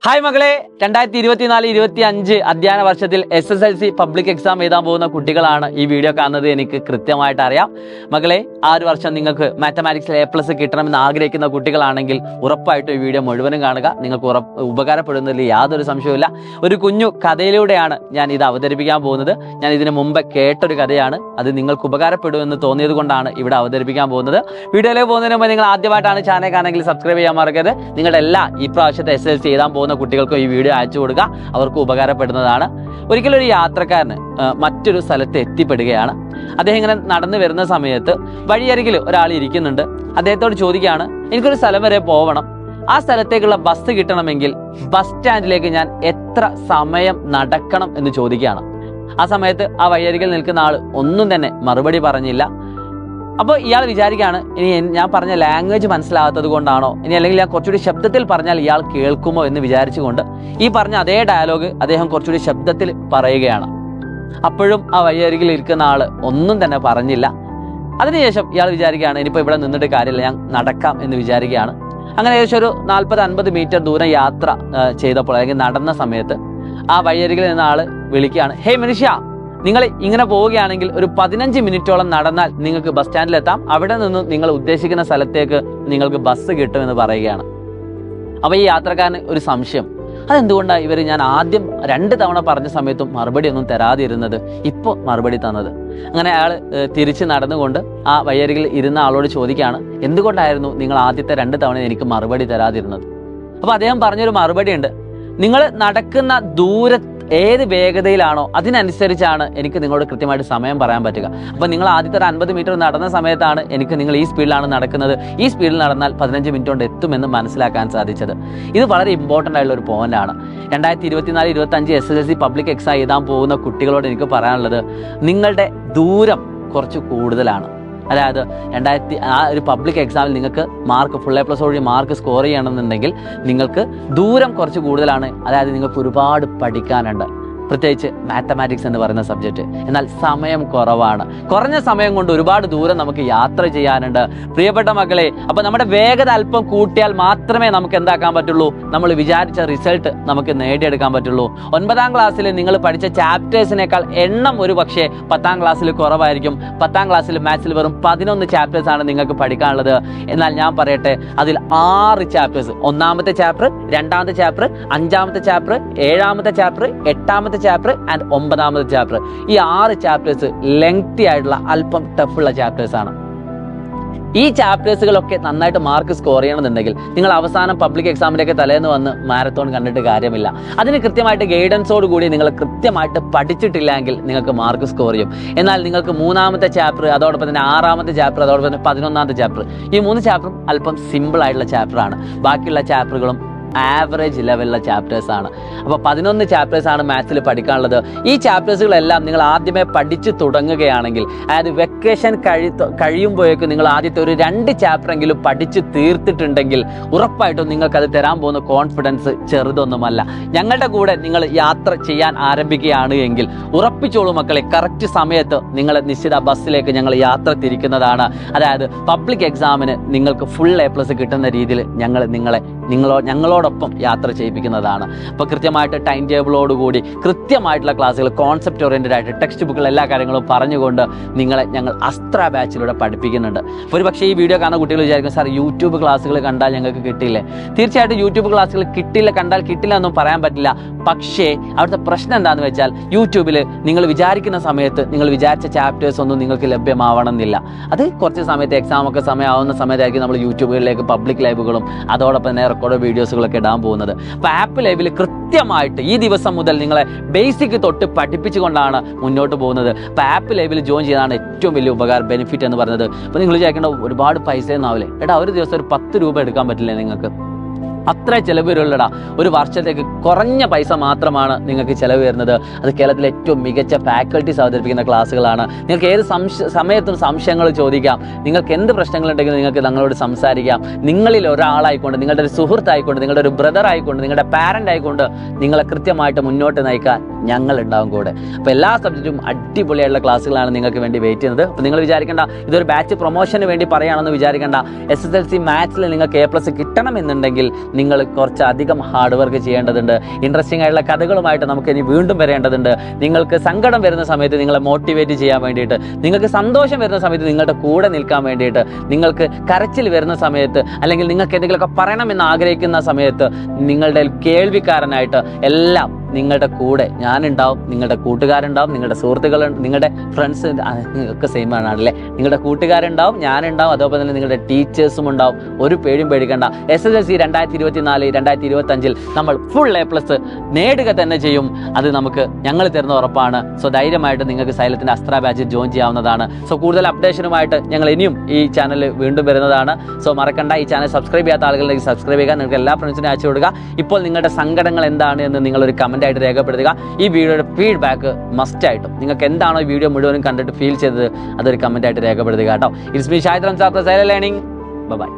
Hi മകളെ, 2024-25 അധ്യയന വർഷത്തിൽ SSLC പബ്ലിക് എക്സാം എഴുതാൻ പോകുന്ന കുട്ടികളാണ് ഈ വീഡിയോ കാണുന്നത്. എനിക്ക് കൃത്യമായിട്ട് അറിയാം. മകളെ, ആ ഒരു വർഷം നിങ്ങൾക്ക് മാത്തമാറ്റിക്സിൽ A+ കിട്ടണമെന്ന് ആഗ്രഹിക്കുന്ന കുട്ടികളാണെങ്കിൽ ഉറപ്പായിട്ടും ഈ വീഡിയോ മുഴുവനും കാണുക. നിങ്ങൾക്ക് ഉപകാരപ്പെടുന്നതിൽ യാതൊരു സംശയവുമില്ല. ഒരു കുഞ്ഞു കഥയിലൂടെയാണ് ഞാൻ ഇത് അവതരിപ്പിക്കാൻ പോകുന്നത്. ഞാൻ ഇതിന് മുമ്പ് കേട്ടൊരു കഥയാണ്. അത് നിങ്ങൾക്ക് ഉപകാരപ്പെടുമെന്ന് തോന്നിയത് കൊണ്ടാണ് ഇവിടെ അവതരിപ്പിക്കാൻ പോകുന്നത്. വീഡിയോയിലേക്ക് പോകുന്നതിന് മുമ്പ് നിങ്ങൾ ആദ്യമായിട്ടാണ് ചാനൽ കാണുമെങ്കിൽ സബ്സ്ക്രൈബ് ചെയ്യാൻ മറക്കരുത്. നിങ്ങളുടെ എല്ലാ ഈ പ്രാവശ്യത്തെ SSLC എഴുതാൻ പോകുന്ന കുട്ടികൾക്കും ഈ വീഡിയോ അയച്ചു കൊടുക്കുക. അവർക്ക് ഉപകാരപ്പെടുന്നതാണ്. ഒരിക്കലും ഒരു യാത്രക്കാരന് മറ്റൊരു സ്ഥലത്ത് എത്തിപ്പെടുകയാണ്. അദ്ദേഹം ഇങ്ങനെ നടന്നു വരുന്ന സമയത്ത് വഴിയരികിൽ ഒരാൾ ഇരിക്കുന്നുണ്ട്. അദ്ദേഹത്തോട് ചോദിക്കുകയാണ്, എനിക്കൊരു സ്ഥലം വരെ പോകണം. ആ സ്ഥലത്തേക്കുള്ള ബസ് കിട്ടണമെങ്കിൽ ബസ് സ്റ്റാൻഡിലേക്ക് ഞാൻ എത്ര സമയം നടക്കണം എന്ന് ചോദിക്കുകയാണ്. ആ സമയത്ത് ആ വഴിയരികിൽ നിൽക്കുന്ന ആൾ ഒന്നും തന്നെ മറുപടി പറഞ്ഞില്ല. അപ്പോൾ ഇയാൾ വിചാരിക്കുകയാണ്, ഇനി ഞാൻ പറഞ്ഞ ലാംഗ്വേജ് മനസ്സിലാകാത്തത് കൊണ്ടാണോ, ഇനി അല്ലെങ്കിൽ ഞാൻ കുറച്ചുകൂടി ശബ്ദത്തിൽ പറഞ്ഞാൽ ഇയാൾ കേൾക്കുമോ എന്ന് വിചാരിച്ചുകൊണ്ട് ഈ പറഞ്ഞ അതേ ഡയലോഗ് അദ്ദേഹം കുറച്ചുകൂടി ശബ്ദത്തിൽ പറയുകയാണ്. അപ്പോഴും ആ വഴിയരികിൽ ഇരിക്കുന്ന ആൾ ഒന്നും തന്നെ പറഞ്ഞില്ല. അതിനുശേഷം ഇയാൾ വിചാരിക്കുകയാണ്, ഇനിയിപ്പോൾ ഇവിടെ നിന്നിട്ട് കാര്യമില്ല, ഞാൻ നടക്കാം എന്ന് വിചാരിക്കുകയാണ്. അങ്ങനെ ഏകദേശം ഒരു 40-50 മീറ്റർ ദൂരം യാത്ര ചെയ്തപ്പോൾ അല്ലെങ്കിൽ നടന്ന സമയത്ത് ആ വഴിയരികിൽ നിന്ന ആൾ വിളിക്കുകയാണ്, ഹേ മനുഷ്യ, നിങ്ങൾ ഇങ്ങനെ പോവുകയാണെങ്കിൽ ഒരു 15 മിനിറ്റോളം നടന്നാൽ നിങ്ങൾക്ക് ബസ് സ്റ്റാൻഡിലെത്താം. അവിടെ നിന്ന് നിങ്ങൾ ഉദ്ദേശിക്കുന്ന സ്ഥലത്തേക്ക് നിങ്ങൾക്ക് ബസ് കിട്ടുമെന്ന് പറയുകയാണ്. അപ്പോൾ ഈ യാത്രക്കാരന് ഒരു സംശയം, അതെന്തുകൊണ്ടാണ് ഞാൻ ആദ്യം 2 തവണ പറഞ്ഞ സമയത്തും മറുപടി ഒന്നും തരാതിരുന്നത്, ഇപ്പോൾ മറുപടി തന്നത്? അങ്ങനെ അയാൾ തിരിച്ച് നടന്നുകൊണ്ട് ആ വഴിയരികിൽ ഇരുന്ന ആളോട് ചോദിക്കുകയാണ്, എന്തുകൊണ്ടായിരുന്നു നിങ്ങൾ ആദ്യത്തെ 2 തവണ എനിക്ക് മറുപടി തരാതിരുന്നത്? അപ്പോൾ അദ്ദേഹം പറഞ്ഞൊരു മറുപടി ഉണ്ട്, നിങ്ങൾ നടക്കുന്ന ഏത് വേഗതയിലാണോ അതിനനുസരിച്ചാണ് എനിക്ക് നിങ്ങളോട് കൃത്യമായിട്ട് സമയം പറയാൻ പറ്റുക. അപ്പോൾ നിങ്ങൾ ആദ്യത്തെ 50 മീറ്റർ നടന്ന സമയത്താണ് എനിക്ക് നിങ്ങൾ ഈ സ്പീഡിലാണ് നടക്കുന്നത്, ഈ സ്പീഡിൽ നടന്നാൽ 15 മിനിറ്റ് കൊണ്ട് എത്തുമെന്ന് മനസ്സിലാക്കാൻ സാധിച്ചത്. ഇത് വളരെ ഇമ്പോർട്ടൻ്റ് ആയിട്ടുള്ള ഒരു പോയിന്റാണ്. 2024-25 SSLC പബ്ലിക് എക്സാം എഴുതാൻ പോകുന്ന കുട്ടികളോട് എനിക്ക് പറയാനുള്ളത്, നിങ്ങളുടെ ദൂരം കുറച്ച് കൂടുതലാണ്. അതായത് ആ ഒരു പബ്ലിക് എക്സാമിൽ നിങ്ങൾക്ക് മാർക്ക് ഫുൾ A+ വഴി മാർക്ക് സ്കോർ ചെയ്യണമെന്നുണ്ടെങ്കിൽ നിങ്ങൾക്ക് ദൂരം കുറച്ച് കൂടുതലാണ്. അതായത് നിങ്ങൾക്ക് ഒരുപാട് പഠിക്കാനുണ്ട്, പ്രത്യേകിച്ച് മാത്തമാറ്റിക്സ് എന്ന് പറയുന്ന സബ്ജക്റ്റ്. എന്നാൽ സമയം കുറവാണ്. കുറഞ്ഞ സമയം കൊണ്ട് ഒരുപാട് ദൂരം നമുക്ക് യാത്ര ചെയ്യാനുണ്ട്. പ്രിയപ്പെട്ട മക്കളെ, അപ്പോൾ നമ്മുടെ വേഗത അല്പം കൂട്ടിയാൽ മാത്രമേ നമുക്ക് എന്താക്കാൻ പറ്റുള്ളൂ, നമ്മൾ വിചാരിച്ച റിസൾട്ട് നമുക്ക് നേടിയെടുക്കാൻ പറ്റുള്ളൂ. 9ാം ക്ലാസ്സിൽ നിങ്ങൾ പഠിച്ച ചാപ്റ്റേഴ്സിനേക്കാൾ എണ്ണം ഒരു പക്ഷേ 10ാം ക്ലാസ്സിൽ കുറവായിരിക്കും. 10ാം ക്ലാസ്സിൽ മാത്സിൽ വെറും 11 ചാപ്റ്റേഴ്സ് ആണ് നിങ്ങൾക്ക് പഠിക്കാനുള്ളത്. എന്നാൽ ഞാൻ പറയട്ടെ, അതിൽ 6 ചാപ്റ്റേഴ്സ്, 1ാമത്തെ ചാപ്റ്റർ, 2ാമത്തെ ചാപ്റ്റർ, 5ാമത്തെ ചാപ്റ്റർ, 7ാമത്തെ ചാപ്റ്റർ, 8ാമത്തെ ചാപ്റ്റർ ആൻഡ് 9ാമത്തെ ചാപ്റ്റർ, ഈ 6 ചാപ്റ്റേഴ്സ് ലെങ്തി ആയിട്ടുള്ള അല്പം ടഫുള്ള ചാപ്റ്റേഴ്സ് ആണ്. ഈ ചാപ്റ്റേഴ്സുകളൊക്കെ നന്നായിട്ട് മാർക്ക് സ്കോർ ചെയ്യണമെന്നുണ്ടെങ്കിൽ നിങ്ങൾ അവസാനം പബ്ലിക് എക്സാമിലേക്ക് തലേന്ന് വന്ന് മാരത്തോൺ കണ്ടിട്ട് കാര്യമില്ല. അതിന് കൃത്യമായിട്ട് ഗൈഡൻസോട് കൂടി നിങ്ങൾ കൃത്യമായിട്ട് പഠിച്ചിട്ടില്ലെങ്കിൽ നിങ്ങൾക്ക് മാർക്ക് സ്കോർ ചെയ്യും. എന്നാൽ നിങ്ങൾക്ക് 3ാമത്തെ ചാപ്റ്റർ, അതോടൊപ്പം തന്നെ 6ാമത്തെ ചാപ്റ്റർ, അതോടൊപ്പം തന്നെ 11ാമത്തെ ചാപ്റ്റർ, ഈ 3 ചാപ്റ്ററും അല്പം സിമ്പിൾ ആയിട്ടുള്ള ചാപ്റ്ററാണ്. ബാക്കിയുള്ള ചാപ്റ്ററുകളും ആവറേജ് ലെവലിലുള്ള ചാപ്റ്റേഴ്സ് ആണ്. അപ്പോൾ 11 ചാപ്റ്റേഴ്സ് ആണ് മാത്സിൽ പഠിക്കാനുള്ളത്. ഈ ചാപ്റ്റേഴ്സുകളെല്ലാം നിങ്ങൾ ആദ്യമേ പഠിച്ചു തുടങ്ങുകയാണെങ്കിൽ, അതായത് വെക്കേഷൻ കഴിയുമ്പോഴേക്കും നിങ്ങൾ ആദ്യത്തെ ഒരു 2 ചാപ്റ്ററെങ്കിലും പഠിച്ച് തീർത്തിട്ടുണ്ടെങ്കിൽ ഉറപ്പായിട്ടും നിങ്ങൾക്കത് തരാൻ പോകുന്ന കോൺഫിഡൻസ് ചെറുതൊന്നുമല്ല. ഞങ്ങളുടെ കൂടെ നിങ്ങൾ യാത്ര ചെയ്യാൻ ആരംഭിക്കുകയാണ് എങ്കിൽ ഉറപ്പിച്ചോളൂ മക്കളെ, കറക്റ്റ് സമയത്ത് നിങ്ങളെ നിശ്ചിത ബസ്സിലേക്ക് ഞങ്ങൾ യാത്ര തിരിക്കുന്നതാണ്. അതായത് പബ്ലിക് എക്സാമിന് നിങ്ങൾക്ക് ഫുൾ A+ കിട്ടുന്ന രീതിയിൽ ഞങ്ങളോടൊപ്പം യാത്ര ചെയ്യിപ്പിക്കുന്നതാണ്. അപ്പോൾ കൃത്യമായിട്ട് ടൈം ടേബിളോടുകൂടി കൃത്യമായിട്ടുള്ള ക്ലാസ്സുകൾ, കോൺസെപ്റ്റ് ഓറിയൻറ്റഡ് ആയിട്ട് ടെക്സ്റ്റ് ബുക്കിൽ എല്ലാ കാര്യങ്ങളും പറഞ്ഞുകൊണ്ട് ഞങ്ങൾ അസ്ത്ര ബാച്ചിലൂടെ പഠിപ്പിക്കുന്നുണ്ട്. ഒരു പക്ഷേ ഈ വീഡിയോ കാണുന്ന കുട്ടികൾ വിചാരിക്കും, സാർ യൂട്യൂബ് ക്ലാസ്സുകൾ കണ്ടാൽ ഞങ്ങൾക്ക് കിട്ടില്ലേ? തീർച്ചയായിട്ടും യൂട്യൂബ് ക്ലാസ്സുകൾ കണ്ടാൽ കിട്ടില്ല എന്നും പറയാൻ പറ്റില്ല. പക്ഷേ അവിടുത്തെ പ്രശ്നം എന്താണെന്ന് വെച്ചാൽ, യൂട്യൂബിൽ നിങ്ങൾ വിചാരിക്കുന്ന സമയത്ത് നിങ്ങൾ വിചാരിച്ച ചാപ്റ്റേഴ്സ് ഒന്നും നിങ്ങൾക്ക് ലഭ്യമാവണമെന്നില്ല. അത് കുറച്ച് സമയത്ത് എക്സാമൊക്കെ സമയമാവുന്ന സമയത്തായിരിക്കും നമ്മൾ യൂട്യൂബുകളിലേക്ക് പബ്ലിക് ലൈവുകളും അതോടൊപ്പം തന്നെ റെക്കോർഡ് വീഡിയോസുകളൊക്കെ ഇടാൻ പോകുന്നത്. അപ്പോൾ ആപ്പ് ലൈവിൽ കൃത്യമായിട്ട് ഈ ദിവസം മുതൽ നിങ്ങളെ ബേസിക് തൊട്ട് പഠിപ്പിച്ചുകൊണ്ടാണ് മുന്നോട്ട് പോകുന്നത്. അപ്പോൾ ആപ്പ് ലൈവിൽ ജോയിൻ ചെയ്താണ് ഏറ്റവും വലിയ ബെനിഫിറ്റ് എന്ന് പറയുന്നത്. അപ്പോൾ നിങ്ങൾ വിചാരിക്കേണ്ട ഒരുപാട് പൈസയൊന്നും ആവില്ലേ? ഒരു ദിവസം ഒരു 10 രൂപ എടുക്കാൻ പറ്റില്ലേ നിങ്ങൾക്ക്? അത്ര ചിലവ് വരുള്ളടാ. ഒരു വർഷത്തേക്ക് കുറഞ്ഞ പൈസ മാത്രമാണ് നിങ്ങൾക്ക് ചിലവ് വരുന്നത്. അത് കേരളത്തിലെ ഏറ്റവും മികച്ച ഫാക്കൽറ്റീസ് അവതരിപ്പിക്കുന്ന ക്ലാസ്സുകളാണ്. നിങ്ങൾക്ക് ഏത് സമയത്തും സംശയങ്ങൾ ചോദിക്കാം. നിങ്ങൾക്ക് എന്ത് പ്രശ്നങ്ങളുണ്ടെങ്കിലും നിങ്ങൾക്ക് ഞങ്ങളോട് സംസാരിക്കാം. നിങ്ങളിൽ ഒരാളായിക്കൊണ്ട്, നിങ്ങളുടെ ഒരു സുഹൃത്തായിക്കൊണ്ട്, നിങ്ങളുടെ ഒരു ബ്രദർ ആയിക്കൊണ്ട്, നിങ്ങളുടെ പാരൻ്റ് ആയിക്കൊണ്ട് നിങ്ങളെ കൃത്യമായിട്ട് മുന്നോട്ട് നയിക്കാൻ ഞങ്ങൾ ഉണ്ടാവും കൂടെ. അപ്പോൾ എല്ലാ സബ്ജക്റ്റും അടിപൊളിയായിട്ടുള്ള ക്ലാസ്സുകളാണ് നിങ്ങൾക്ക് വേണ്ടി വെയിറ്റ് ചെയ്യുന്നത്. അപ്പോൾ നിങ്ങൾ വിചാരിക്കേണ്ട ഇതൊരു ബാച്ച് പ്രൊമോഷന് വേണ്ടി പറയുകയാണെന്ന് വിചാരിക്കേണ്ട. SSLC മാത്സിൽ നിങ്ങൾക്ക് A+ കിട്ടണമെന്നുണ്ടെങ്കിൽ നിങ്ങൾ കുറച്ചധികം ഹാർഡ് വർക്ക് ചെയ്യേണ്ടതുണ്ട്. ഇൻട്രസ്റ്റിംഗ് ആയിട്ടുള്ള കഥകളുമായിട്ട് നമുക്ക് ഇനി വീണ്ടും വരേണ്ടതുണ്ട്. നിങ്ങൾക്ക് സങ്കടം വരുന്ന സമയത്ത് നിങ്ങളെ മോട്ടിവേറ്റ് ചെയ്യാൻ വേണ്ടിയിട്ട്, നിങ്ങൾക്ക് സന്തോഷം വരുന്ന സമയത്ത് നിങ്ങളുടെ കൂടെ നിൽക്കാൻ വേണ്ടിയിട്ട്, നിങ്ങൾക്ക് കരച്ചിൽ വരുന്ന സമയത്ത് അല്ലെങ്കിൽ നിങ്ങൾക്ക് എന്തെങ്കിലുമൊക്കെ പറയണമെന്ന് ആഗ്രഹിക്കുന്ന സമയത്ത് നിങ്ങളുടെ കേൾവിക്കാരനായിട്ട് എല്ലാം നിങ്ങളുടെ കൂടെ ഞാനുണ്ടാവും, നിങ്ങളുടെ കൂട്ടുകാരുണ്ടാവും, നിങ്ങളുടെ സുഹൃത്തുക്കളുണ്ട്, നിങ്ങളുടെ ഫ്രണ്ട്സ് ഒക്കെ സെയിം ആണല്ലേ, നിങ്ങളുടെ കൂട്ടുകാരുണ്ടാവും, ഞാനുണ്ടാവും, അതോടൊപ്പം തന്നെ നിങ്ങളുടെ ടീച്ചേഴ്സും ഉണ്ടാവും. ഒരു പേടിയും പേടിക്കേണ്ട. SSLC 2024 2025 നമ്മൾ ഫുൾ A+ നേടുക തന്നെ ചെയ്യും. അത് നമുക്ക് ഞങ്ങൾ തരുന്ന ഉറപ്പാണ്. സോ ധൈര്യമായിട്ട് നിങ്ങൾക്ക് സൈലത്തിൻ്റെ അസ്ത്ര ബാച്ചിൽ ജോയിൻ ചെയ്യാവുന്നതാണ്. സോ കൂടുതൽ അപ്ഡേഷനുമായിട്ട് ഞങ്ങൾ ഇനിയും ഈ ചാനൽ വീണ്ടും വരുന്നതാണ്. സോ മറക്കണ്ട, ഈ ചാനൽ സബ്സ്ക്രൈബ് ചെയ്യാത്ത ആളുകളിലേക്ക് സബ്സ്ക്രൈബ് ചെയ്യുക. നിങ്ങൾക്ക് എല്ലാ ഫ്രണ്ട്സിനും അയച്ചു കൊടുക്കുക. ഇപ്പോൾ നിങ്ങളുടെ സങ്കടങ്ങൾ എന്താണ് എന്ന് നിങ്ങളൊരു കമൻ്റ് ആയിട്ട് രേഖപ്പെടുത്തുക. ഈ വീഡിയോയുടെ ഫീഡ്ബാക്ക് മസ്റ്റായിട്ടും നിങ്ങൾക്ക് എന്താണോ ഈ വീഡിയോ മുഴുവനും കണ്ടിട്ട് ഫീൽ ചെയ്തത് അതൊരു കമൻ്റ് ആയിട്ട് രേഖപ്പെടുത്തുക കേട്ടോ. It's me Shahid Ramsa, silent learning. By.